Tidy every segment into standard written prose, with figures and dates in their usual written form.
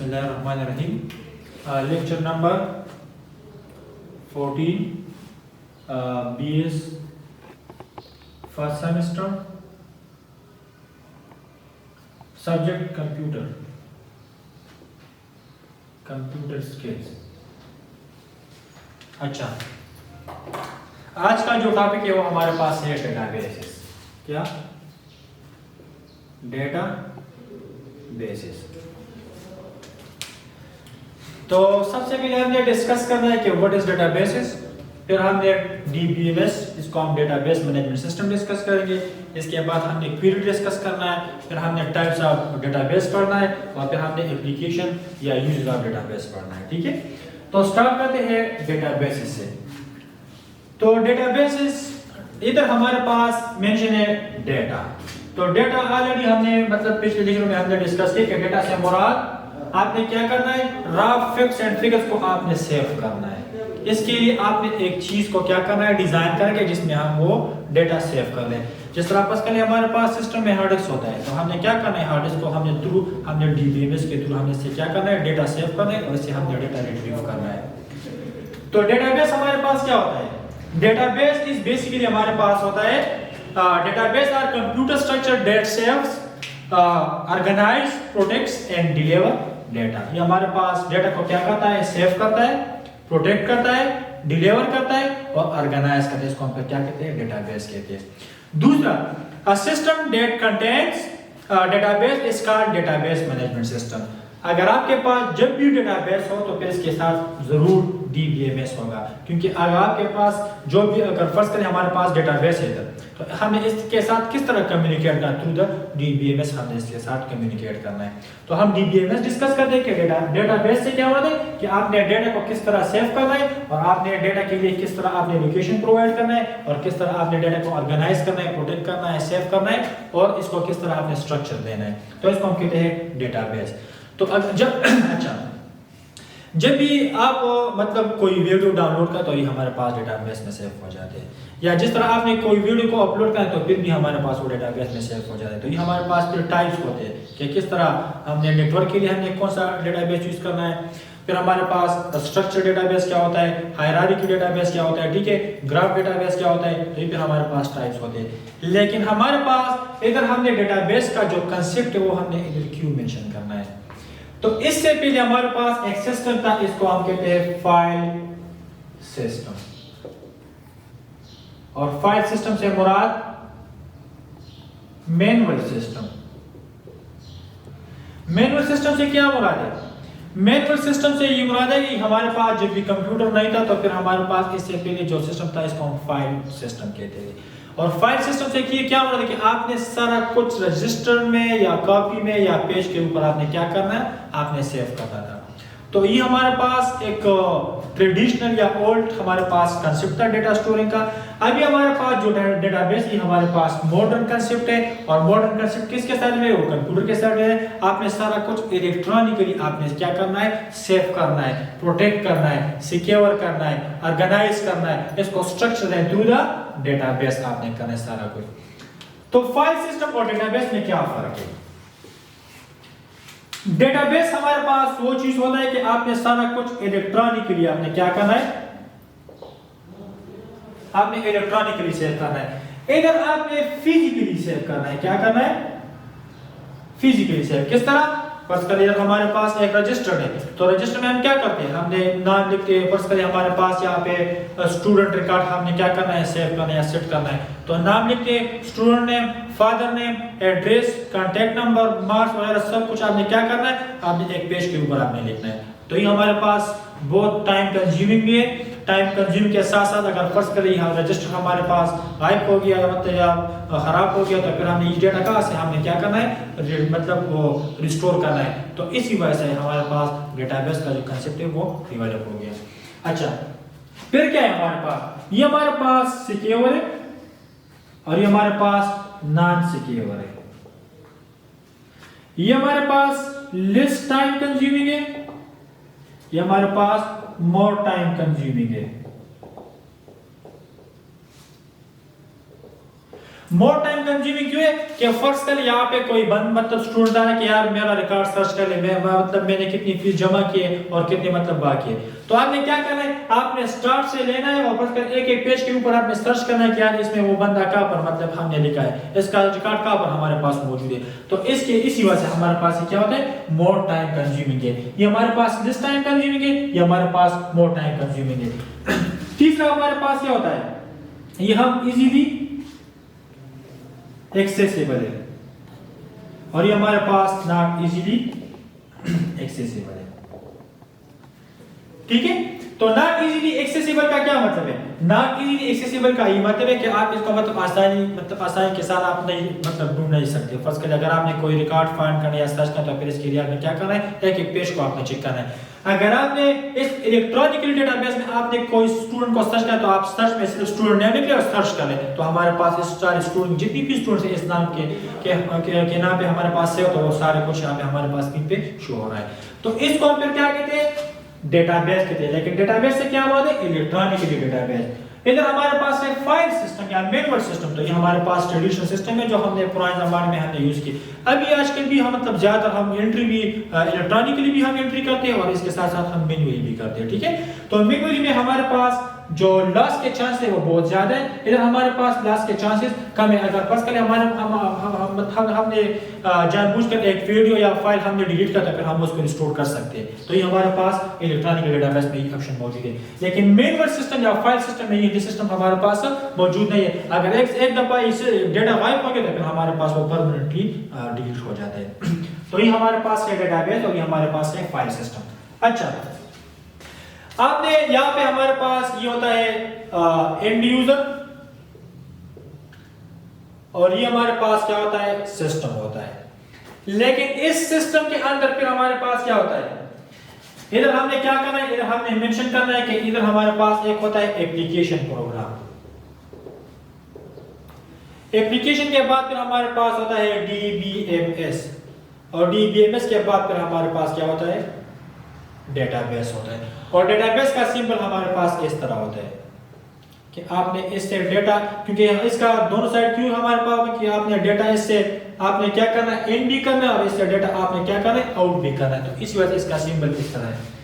बिस्मिल्लाहिर्रहमानिर्रहीम। Lecture number 14, BS first semester, subject computer skills. अच्छा, आज का जो टॉपिक है वो हमारे पास है डेटाबेसेस। क्या? डेटाबेसेस। तो सबसे पहले हमने डिस्कस करना है कि व्हाट इज डेटाबेसेस, फिर हमने DBMS, इसको हम डेटाबेस मैनेजमेंट सिस्टम डिस्कस करेंगे। इसके बाद हमने क्वेरी डिस्कस करना है, फिर हमने टाइप्स ऑफ डेटाबेस पढ़ना है और फिर हमने एप्लीकेशन या यूजेस ऑफ डेटाबेस पढ़ना है। ठीक है, तो स्टार्ट करते हैं डेटाबेसेस से। तो डेटाबेसेस, इधर हमारे पास मेंशन है डेटा। तो डेटा ऑलरेडी हमने पिछले लेक्चर में हमने डिस्कस किया कि डेटा से मुराद आपने क्या करना है, रॉ फैक्ट्स एंड फिगर्स को आपने सेव करना है। इसके लिए आपने एक चीज को क्या करना है, डिजाइन करके जिसमें हम वो डेटा सेव कर लें। जिस तरह पहले हमारे पास सिस्टम में हार्ड डिस्क होता है, तो हमने क्या करना है, हार्ड डिस्क को हमने DBMS के थ्रू हमने इससे क्या करना है, डेटा सेव करना है और इससे हमने डेटा रिट्रीव करना है। तो डेटाबेस हमारे पास क्या होता है? डेटाबेस इज बेसिकली हमारे पास होता है database are computer structure that saves, organise, protects and deliver data. ये हमारे पास डेटा को क्या करता है, सेव करता है, प्रोटेक्ट करता है, डिलीवर करता है और ऑर्गेनाइज करता है। इसको हम क्या कहते हैं, डेटाबेस कहते हैं। दूसरा, a system that contains database is called database management system. अगर आपके पास जब भी डेटाबेस हो तो फिर इसके साथ जरूर DBMS होगा, क्योंकि अगर आपके पास जो भी, अगर फर्स्ट करें हमारे पास डेटाबेस है तो हमें इसके साथ किस तरह कम्युनिकेट करना है, थ्रू द DBMS हमने इसके साथ कम्युनिकेट करना है। तो हम DBMS डिस्कस करते हैं कि डेटाबेस से क्या होता है कि आपने डेटा को किस तरह सेव करना है और आपने डेटा के लिए किस तरह आपने लोकेशन प्रोवाइड करना है और किस तरह आपने डेटा को ऑर्गेनाइज करना है, प्रोटेक्ट करना है, सेव करना है और इसको किस तरह आपने स्ट्रक्चर देना है। तो इसको हम कहते हैं डेटाबेस। तो जब भी आप कोई वीडियो डाउनलोड करते हो, ये हमारे पास डेटाबेस में सेव हो जाते हैं। या जिस तरह आपने कोई वीडियो को अपलोड करा तो फिर भी हमारे पास वो डेटाबेस में सेव हो जाते हैं। तो ये हमारे पास फिर टाइप्स होते हैं कि किस तरह हमने नेटवर्क के लिए हमने कौन सा डेटाबेस यूज करना है। फिर हमारे पास स्ट्रक्चर डेटाबेस क्या होता है, हायरार्की डेटाबेस क्या होता है, ठीक है, ग्राफ डेटाबेस क्या होता है। तो ये फिर हमारे पास टाइप्स होते हैं। लेकिन हमारे पास इधर हमने डेटाबेस का जो कंसेप्ट है वो हमने इधर क्यों मेंशन करना है। तो इससे पहले हमारे पास एक सिस्टम था, इसको हम कहते हैं फाइल सिस्टम। और फाइल सिस्टम से मुराद मैनुअल सिस्टम। मैनुअल सिस्टम से क्या मुराद है? मैनुअल सिस्टम से ये मुराद है कि हमारे पास जब भी कंप्यूटर नहीं था तो फिर हमारे पास इससे पहले जो सिस्टम था इसको हम फाइल सिस्टम कहते हैं। और फाइल सिस्टम से क्या मतलब है कि आपने सारा कुछ रजिस्टर में या कॉपी में या पेज के ऊपर आपने क्या करना है, आपने सेव करना था। तो ये हमारे पास एक ट्रेडिशनल या ओल्ड हमारे पास कंसेप्ट था डेटा स्टोरिंग का। अभी हमारे पास जो डेटाबेस ये हमारे पास मॉडर्न कंसेप्ट है। और मॉडर्न कंसेप्ट किसके साथ में, वो कंप्यूटर के साथ है। आपने सारा कुछ इलेक्ट्रॉनिकली आपने क्या करना है, सेव करना है, प्रोटेक्ट करना है, सिक्योर करना है, ऑर्गेनाइज करना है, इसको स्ट्रक्चर है थ्रू द डेटाबेस आपने करना है सारा कुछ। तो फाइल सिस्टम और डेटाबेस में क्या फर्क है? डेटाबेस हमारे पास वो चीज होता है कि आपने सारा कुछ इलेक्ट्रॉनिकली आपने क्या करना है, आपने इलेक्ट्रॉनिकली सेव करना है। इधर आपने फिजिकली सेव करना है। क्या करना है? Physically save. किस तरह? फर्स्ट करिए हमारे पास एक रजिस्टर है, तो रजिस्टर में हम क्या करते हैं, हमने नाम लिखते हैं। फर्स्ट करिए हमारे पास यहाँ पे स्टूडेंट रिकॉर्ड हमने क्या करना है, सेव करना है, सेट करना है। तो नाम लिखते हैं, student name, father name, address, contact number, marks वगैरह सब कुछ आपने क्या करना है, आपने एक पेज के ऊपर आपने लिखना है। तो ये हमारे पास बहुत टाइम कंज्यूमिंग भी है। टाइम कंज्यूम के साथ साथ अगर फर्स्ट करें यहाँ रजिस्टर हमारे पास गायब हो गया या खराब हो गया तो फिर हमने इस डेटा का से हमने क्या करना है, वो रिस्टोर करना है। तो इसी वजह से हमारे पास डेटाबेस का जो कंसेप्ट है वो डेवलप हो गया। अच्छा, फिर क्या है हमारे पास, ये हमारे पास सिक्योर है और ये हमारे पास नॉन सिक्योर है। ये हमारे पास लेस टाइम कंज्यूमिंग है, ये हमारे पास मोर टाइम कंज्यूमिंग है। मोर टाइम कंज्यूमिंग क्यों है कि फर्स्ट कर यहाँ पे कोई बंद मतलब स्टूडेंट आ रहा है कि यार मेरा रिकॉर्ड सर्च कर ले, मैं मतलब मैंने कितनी फीस जमा की है और कितने मतलब बाकी है। तो आपने क्या करना है, आपने स्टार्ट से लेना है और बस एक एक पेज के ऊपर आपने सर्च करना है कि यार इसमें वो बंदा कहाँ पर मतलब हमने लिखा है, इसका रिकॉर्ड कहाँ पर हमारे पास मौजूद है। तो इसी वजह से हमारे पास क्या होता है, मोर टाइम कंज्यूमिंग है। ये हमारे पास लेस टाइम कंज्यूमिंग है, ये हमारे पास मोर टाइम कंज्यूमिंग है। तीसरा हमारे पास क्या होता है, ये हम इजीली एक्सेसिबल है और ये हमारे पास नॉट इजीली एक्सेसिबल है। ठीक है, तो नॉट इजीली एक्सेसिबल का क्या मतलब है, नॉट इजीली एक्सेसिबल का ये मतलब है कि आप इसको मतलब आसानी के साथ आप नहीं मतलब ढूंढ नहीं सकते। फर्स्ट के अगर आपने कोई रिकॉर्ड फाइंड करना या सर्च करना तो फिर इसके लिए आपने क्या करना है, एक एक पेज को आपने चेक करना है। अगर आपने इस इलेक्ट्रॉनिकल डेटाबेस में आपने कोई स्टूडेंट को सर्च करना तो आप सर्च में सिर्फ स्टूडेंट नेम लिख और सर्च कर लें, तो हमारे पास इस सारे स्टूडेंट जितनी भी स्टूडेंट्स हैं इस नाम के नाम पे हमारे पास से हो तो वो सारे कुछ यहाँ पे हमारे पास स्क्रीन पे शो हो रहा है। तो इसको हम फिर क्या कहते हैं, डेटाबेस कहते हैं। लेकिन डेटाबेस से क्या बात है, इलेक्ट्रॉनिकली डेटाबेस। इधर हमारे पास है फाइल सिस्टम या मैनुअल सिस्टम, तो ये हमारे पास ट्रेडिशनल सिस्टम है जो हमने पुराने जमाने में हमने यूज की। अभी आजकल भी हम मतलब ज्यादातर हम एंट्री भी इलेक्ट्रॉनिकली भी हम एंट्री करते हैं और इसके साथ साथ हम मैनुअली भी करते हैं। ठीक है, तो मैनुअली में हमारे पास जो लॉस के चांस है वो बहुत ज्यादा है, इधर हमारे पास लॉस के चांसेस कम है। अगर फर्स्ट करें हमने जानबूझकर एक वीडियो या फाइल हमने डिलीट कर फिर हम उसको रिस्टोर कर सकते हैं, तो ये हमारे पास इलेक्ट्रॉनिक डेटाबेस में ये ऑप्शन मौजूद है। लेकिन मैनुअल सिस्टम या फाइल सिस्टम में ये सिस्टम हमारे पास मौजूद नहीं है। अगर एक दफा इस डेटा गायब हो गया तो फिर हमारे पास वो परमानेंटली डिलीट हो जाता है। तो ये हमारे पास है डेटाबेस और ये हमारे पास है फाइल सिस्टम। अच्छा, आपने यहाँ पे हमारे पास ये होता है एंड यूजर और ये हमारे पास क्या होता है, सिस्टम होता है। लेकिन इस सिस्टम के अंदर फिर हमारे पास क्या होता है, इधर हमने क्या करना है, इधर हमने मेंशन करना है कि इधर हमारे पास एक होता है एप्लीकेशन प्रोग्राम। एप्लीकेशन के बाद फिर हमारे पास होता है DBMS और DBMS के बाद फिर हमारे पास क्या होता है, डेटाबेस होता है। और डेटाबेस का सिंबल हमारे पास इस तरह होता है कि आपने इससे डेटा, क्योंकि इसका दोनों साइड क्यों हमारे पास कि आपने डेटा इससे आपने क्या करना है, इन भी करना है और इससे डेटा आपने क्या करना है, आउट भी करना है। तो इस वजह से इसका सिंबल इस तरह है।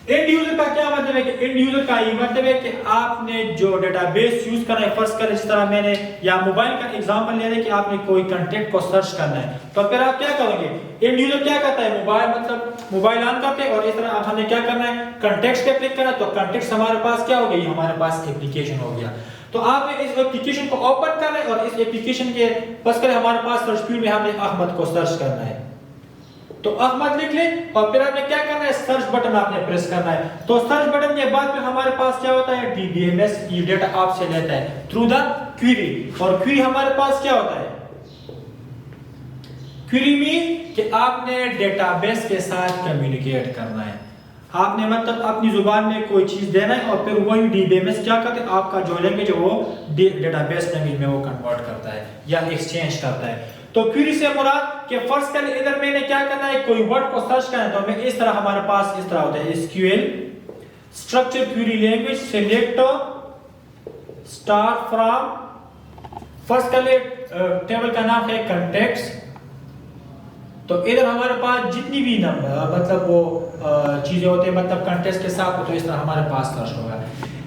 एंड यूजर का क्या मतलब है कि एंड यूजर का ये मतलब है कि आपने जो डेटाबेस यूज करना है, फर्स्ट करें जिस तरह मैंने या मोबाइल का एग्जांपल ले रहे कि आपने कोई कंटेंट को सर्च करना है तो फिर आप क्या करोगे, एंड यूजर क्या करता है, मोबाइल मतलब मोबाइल ऑन करते हैं और इस तरह हमने क्या करना है, कंटेक्स्ट पे क्लिक करना, तो कंटेक्स्ट हमारे पास क्या हो गया, हमारे पास एप्लीकेशन हो गया। तो आपने इस एप्लीकेशन को ओपन करना है और इस एप्लीकेशन के बस करें हमारे पास सर्च फील्ड में हमने अहमद को सर्च करना है, तो अहमद लिख ले और फिर आपने क्या करना है, सर्च बटन आपने प्रेस करना है। तो सर्च बटन के बाद फिर हमारे पास क्या होता है, DBMS ये डेटा आपसे लेता है थ्रू द क्वेरी। और क्वेरी हमारे पास क्या होता है, क्वेरी मीन कि आपने डेटाबेस के साथ कम्युनिकेट करना है, आपने मतलब अपनी जुबान में कोई चीज देना है और फिर वही DBMS क्या करते हैं, आपका जो लैंग्वेज है वो डेटाबेस लैंग्वेज में वो कन्वर्ट करता है या एक्सचेंज करता है। तो क्वेरी से मुराद कि फर्स्ट कर इधर मैंने क्या करना है, कोई वर्ड को सर्च करना है तो हमें इस तरह हमारे पास इस तरह होता है SQL structure query language select star from, first कर ले टेबल का नाम है कंटेक्स्ट, तो इधर हमारे पास जितनी भी मतलब वो चीजें होते हैं मतलब कंटेक्स्ट के साथ, तो इस तरह हमारे पास सर्च होगा।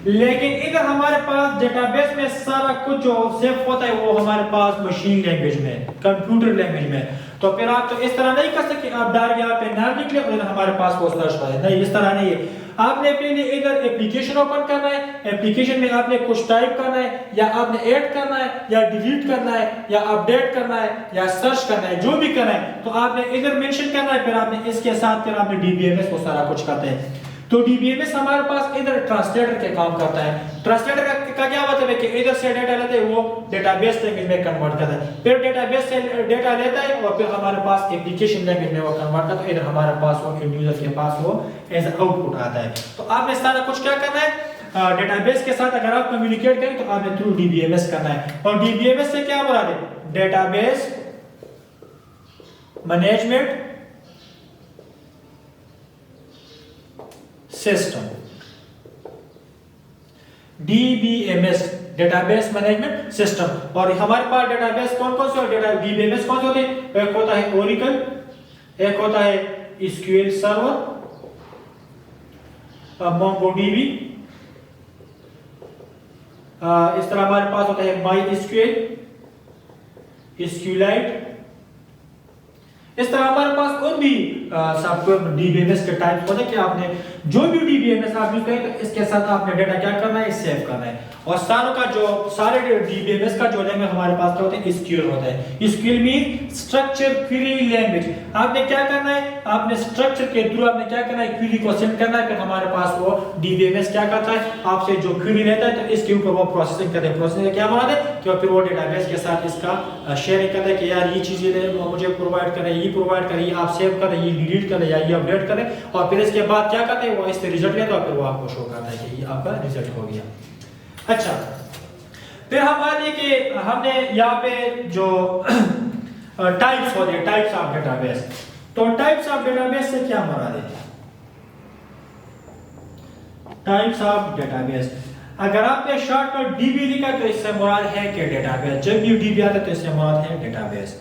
लेकिन इधर हमारे पास डेटाबेस में सारा कुछ जो सेव होता है वो हमारे पास मशीन लैंग्वेज में, कंप्यूटर लैंग्वेज में, तो फिर आप तो इस तरह नहीं कर सकते आप डायरेक्ट यहाँ पे नाम लिख ले और हमारे पास वो सर्च करे, नहीं इस तरह नहीं है। आपने पहले इधर एप्लीकेशन ओपन करना है, एप्लीकेशन में आपने कुछ टाइप करना है या आपने ऐड करना है या डिलीट करना है या अपडेट करना है या सर्च करना है, जो भी करना है तो आपने इधर मेंशन करना है, फिर आपने इसके साथ फिर आपने DBMS वो सारा कुछ करते हैं। तो DBMS हमारे पास इधर ट्रांसलेटर के काम करता है। ट्रांसलेटर का क्या मतलब है कि इधर से डेटा लेते हैं वो डेटाबेस लैंग्वेज में कन्वर्ट करता है, फिर डेटाबेस से डेटा लेता है और फिर हमारे पास एप्लीकेशन लैंग्वेज में वो कन्वर्ट करता है, इधर हमारे पास वो एंड यूजर के पास वो एज आउटपुट आता है। तो आपने सारा कुछ क्या करना है, डेटाबेस के साथ अगर आप कम्युनिकेट करें तो आपने थ्रू DBMS करना है। और DBMS से क्या मुराद है, database management system, DBMS database management system. और हमारे पास डेटाबेस कौन कौन से होते हैं, डीबीएमएस कौन से होते हैं, एक होता है ओरेकल, एक होता है एसक्यूएल सर्वर, मोंगोडीबी, इस तरह हमारे पास होता है माई एसक्यूएल, एसक्यूलाइट। इस तरह हमारे पास और भी सबको डीबीएमएस के टाइप्स होते हैं कि आपने जो भी डीबीएमएस आप यूज करें तो इसके साथ आपने डेटा क्या करना है, सेव करना है। और सारे डीबीएमएस का जो है हमारे पास क्या होता है, एसक्यूएल होता है। SQL mean structure query language. आपने क्या करना है, आपने स्ट्रक्चर के थ्रू आपने क्या करना है, क्वेरी को सेंड करना है, फिर हमारे पास वो डीबीएमएस क्या करता है, आपसे जो क्वेरी लेता है तो इसके ऊपर वो प्रोसेसिंग करता है। प्रोसेसिंग क्या मुराद है कि फिर वो डेटाबेस के साथ इसका शेयरिंग करता है कि यार ये चीजें मुझे प्रोवाइड करें, ये प्रोवाइड करें, ये आप सेव करें, ये डिलीट करें या ये अपडेट करें। और फिर इसके बाद क्या करते हैं, वो इससे रिजल्ट लेता है, फिर वो आपको शो करता है कि ये आपका रिजल्ट हो गया। अच्छा, फिर हम आगे कि हमने यहाँ पे जो टाइप्स होते हैं, टाइप्स ऑफ डेटाबेस। तो टाइप्स ऑफ डेटाबेस से क्या मुराद है, टाइप्स ऑफ डेटाबेस अगर आपने शॉर्टकट डीबी लिखा तो इससे मुराद है कि डेटाबेस। जब भी डीबी आता है तो इससे मुराद है database.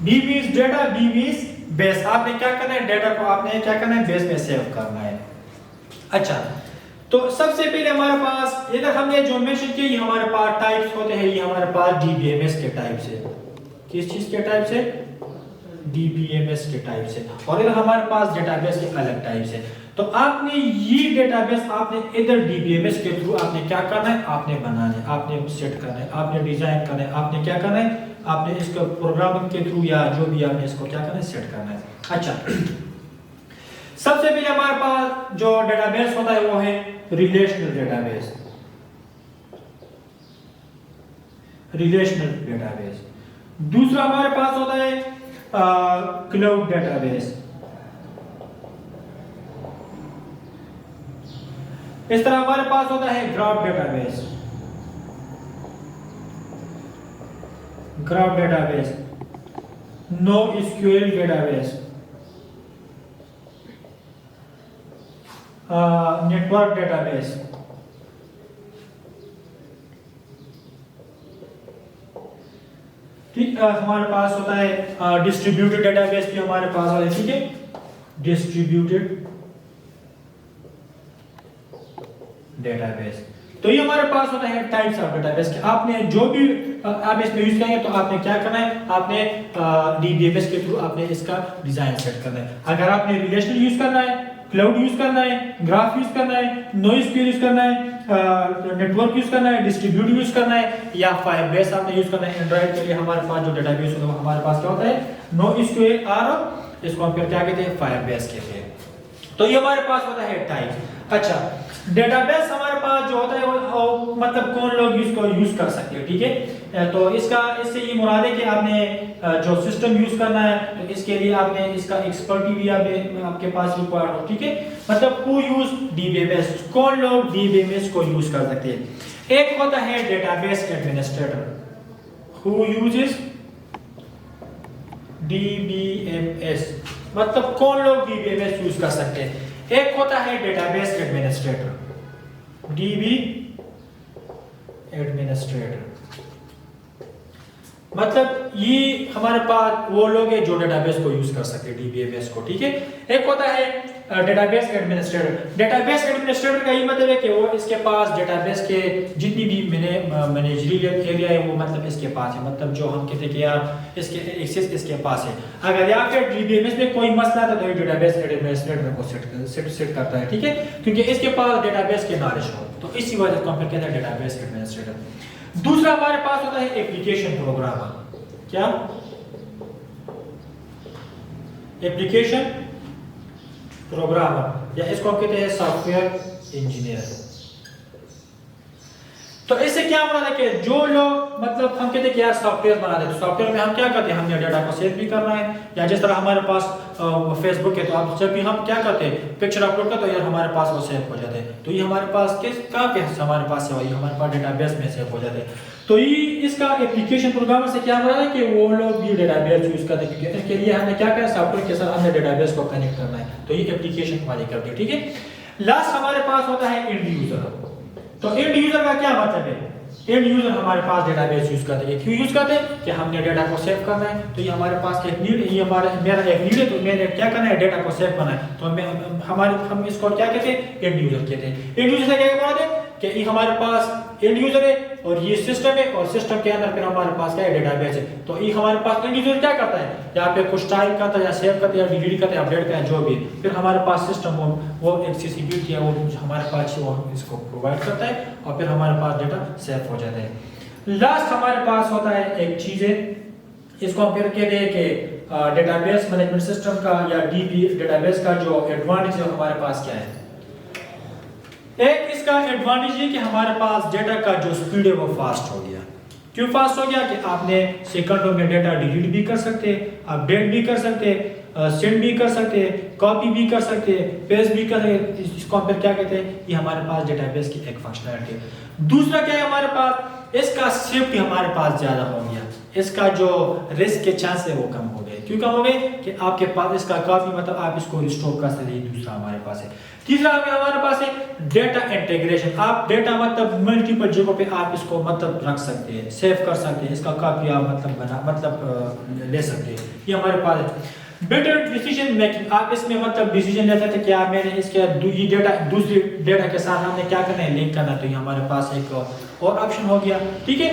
DB is data, dB is base. आपने क्या करना है, डेटा को आपने क्या करना है, बेस में सेव करना है। अच्छा, तो सबसे पहले हमारे पास इधर हमने जो मेंशन किया, ये हमारे पास टाइप्स होते हैं, ये हमारे पास डीबीएमएस के टाइप्स है। किस चीज के टाइप्स है, डीबीएमएस के टाइप्स है। और इधर हमारे पास डेटाबेस के अलग टाइप्स है। तो आपने ये डेटाबेस आपने इधर डीबीएमएस के थ्रू आपने क्या करना है, आपने बनाना है, आपने सेट करना है, आपने डिजाइन करना है, आपने क्या करना है, आपने इसको प्रोग्रामिंग के थ्रू या जो भी आपने इसको क्या करना है, सेट करना है। अच्छा, सबसे पहले हमारे पास जो डेटाबेस होता है वो है रिलेशनल डेटाबेस। Relational database. दूसरा हमारे पास होता है क्लाउड डेटाबेस। इस तरह हमारे पास होता है graph database. Graph database, no SQL database, network database, ठीक। हमारे पास होता है डिस्ट्रीब्यूटेड डेटाबेस भी हमारे पास होता है, ठीक है, डिस्ट्रीब्यूटेड डेटाबेस। तो ये हमारे पास होता है टाइप्स ऑफ डेटाबेस कि आपने जो भी आप इसमें यूज करेंगे तो आपने क्या करना है, आपने डीबीएमएस के थ्रू आपने इसका डिजाइन सेट करना है। अगर आपने रिलेशनल यूज करना है, क्लाउड यूज करना है, ग्राफ यूज करना है, नोएसक्यूएल यूज करना है, नेटवर्क यूज करना है, डिस्ट्रीब्यूट यूज करना है, या फायरबेस आपने यूज करना है एंड्रॉइड के लिए, हमारे पास जो डेटाबेस होता है हमारे पास क्या होता है, नोएसक्यूएल और इसको हम क्या कहते हैं, फायरबेस कहते हैं। तो ये हमारे पास होता है टाइप। अच्छा, डेटाबेस हमारे पास जो होता है वो मतलब कौन लोग इसको यूज कर सकते हैं, ठीक है। तो इससे ये मुराद है कि आपने जो सिस्टम यूज करना है तो इसके लिए आपने इसका एक्सपर्टी भी आपके पास रिक्वायर्ड हो, ठीक है। मतलब हु यूज डीबीएमएस, कौन लोग डीबीएमएस को यूज कर सकते हैं। एक होता है database administrator, who uses DBMS, मतलब कौन लोग डीबीएमएस यूज कर सकते हैं। एक होता है डेटाबेस एडमिनिस्ट्रेटर, डीबी एडमिनिस्ट्रेटर, मतलब ये हमारे पास वो लोग हैं जो डेटाबेस को यूज कर सकते हैं, डीबीएमएस को, ठीक है। एक होता है डेटाबेस एडमिनिस्ट्रेटर। डेटाबेस एडमिनिस्ट्रेटर का ये मतलब है कि वो इसके पास डेटाबेस के जितनी भी मैनेजरियल एरिया है वो मतलब इसके पास है, मतलब जो हम कहते हैं कि यार इसके एक्सेस इसके पास है। अगर यहाँ पे डीबीएमएस में कोई मसला था तो ये डेटाबेस एडमिनिस्ट्रेटर को सेट करता है, ठीक है, क्योंकि इसके पास डेटाबेस के नॉलेज हो, तो इसी वजह से हम कहते हैं डेटाबेस एडमिनिस्ट्रेटर। दूसरा हमारे पास होता है एप्लीकेशन प्रोग्रामर। क्या, एप्लीकेशन प्रोग्रामर, या इसको हम कहते हैं सॉफ्टवेयर इंजीनियर। तो इससे क्या मुराद है कि जो लोग मतलब हम कहते हैं कि यार सॉफ्टवेयर बना दे, तो सॉफ्टवेयर में हम क्या करते हैं, हमने डाटा को सेव भी करना है, या जिस तरह हमारे पास फेसबुक है तो आप जब भी हम क्या करते हैं पिक्चर अपलोड करते हैं तो यार हमारे पास वो सेव हो जाते हैं। तो ये हमारे पास कहाँ पे हमारे पास है, हमारे पास डेटाबेस में सेव हो जाते हैं। तो ये इसका एप्लीकेशन प्रोग्रामर से क्या मुराद है कि वो लोग भी डेटाबेस यूज करते हैं, क्योंकि इसके लिए हमें क्या करना है, सॉफ्टवेयर के साथ हमें डेटाबेस को कनेक्ट करना है, तो ये एप्लीकेशन वाले करते हैं, ठीक है। लास्ट हमारे पास होता है एंड यूजर। तो एंड यूजर का क्या मतलब है, एंड यूजर हमारे पास डेटाबेस यूज करते हैं। क्यों यूज करते हैं? कि हमने डेटा को सेव करना है, तो ये हमारे पास एक नीड, ये मेरा एक नीड है, तो मैंने क्या करना है, डेटा को सेव करना है। तो हम इसको क्या कहते हैं, एंड यूजर कहते हैं। एंड यूजर से क्या कहते हैं कि ये हमारे पास एंड यूजर है और ये सिस्टम है, और सिस्टम के अंदर फिर हमारे पास क्या है, डेटाबेस है। तो ये हमारे पास एंड यूजर क्या करता है, यहाँ पे कुछ टाइप करता है या सेव करता है या डिलीट करता है, अपडेट करता है, जो भी। फिर हमारे पास सिस्टम वो एक्सेसिबिलिटी है, वो हमारे पास वो इसको प्रोवाइड करता है, और फिर हमारे पास डेटा सेव हो जाता है। लास्ट हमारे पास होता है एक चीज है, इसको हम फिर कहते हैं कि डेटाबेस मैनेजमेंट सिस्टम का या डीबी डेटाबेस का जो एडवांटेज है हमारे पास क्या है। एक इसका एडवांटेज है कि हमारे पास डेटा का जो स्पीड है वो फास्ट हो गया। क्यों फास्ट हो गया? कि आपने सेकंडों में डेटा डिलीट भी कर सकते, अपडेट भी कर सकते, सेंड भी कर सकते, कॉपी भी कर सकते, पेस्ट भी कर सकते। इसको हम फिर क्या कहते हैं, ये हमारे पास डेटाबेस की एक फंक्शनैलिटी है। दूसरा क्या है हमारे पास, इसका सेफ्टी हमारे पास ज्यादा हो गया, इसका जो रिस्क के चांस है वो कम हो गए। क्यों कम हो गए? कि आपके पास इसका काफी मतलब आप इसको रिस्टोर कर सकते हैं। दूसरा हमारे पास है। तीसरा हमारे पास है डेटा इंटीग्रेशन। आप डेटा मतलब मल्टीपल जगहों पे आप इसको मतलब रख सकते हैं, सेव कर सकते हैं, इसका काफी आप मतलब ले सकते हैं। ये हमारे पास है। बेटर डिसीजन मेकिंग, आप इसमें मतलब डिसीजन लेते थे कि आप मैंने इसके ये डेटा दूसरी डेटा के साथ हमने क्या करना है, लिंक करना है, तो ये हमारे पास एक और ऑप्शन हो गया। ठीक है,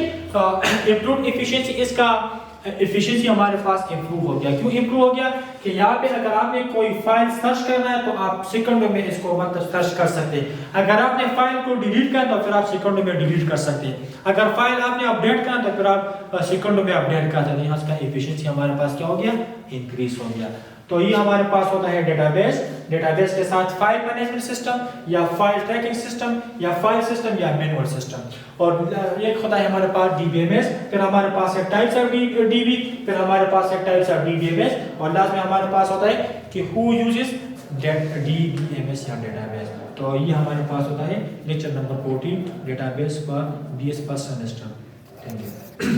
इम्प्रूव एफिशिएंसी, इसका एफिशिएंसी हमारे पास इंप्रूव हो गया। क्यों इंप्रूव हो गया? कि यहाँ पे अगर आपने कोई फाइल सर्च करना है तो आप सेकंडों में इसको मतलब सर्च कर सकते हैं। अगर आपने फाइल को डिलीट करना तो फिर आप सेकंडों में डिलीट कर सकते हैं। अगर फाइल आपने अपडेट करना तो फिर आप सेकंडों में अपडेट कर सकते हैं। यहाँ इसका एफिशिएंसी हमारे पास क्या हो गया, इंक्रीज हो गया। तो ये हमारे पास होता है डेटाबेस। डेटाबेस के साथ फाइल मैनेजमेंट सिस्टम या फाइल ट्रैकिंग सिस्टम या फाइल सिस्टम या मैनुअल सिस्टम। और एक होता है हमारे पास डीबीएमएस, फिर हमारे पास है टाइप्स ऑफ डीबी, फिर हमारे पास है टाइप्स ऑफ डीबीएमएस, और लास्ट में हमारे पास होता है कि हु यूजेस डीबीएमएस या डेटाबेस। तो ये हमारे पास होता है lecture number 14 database for BS first semester. Thank you.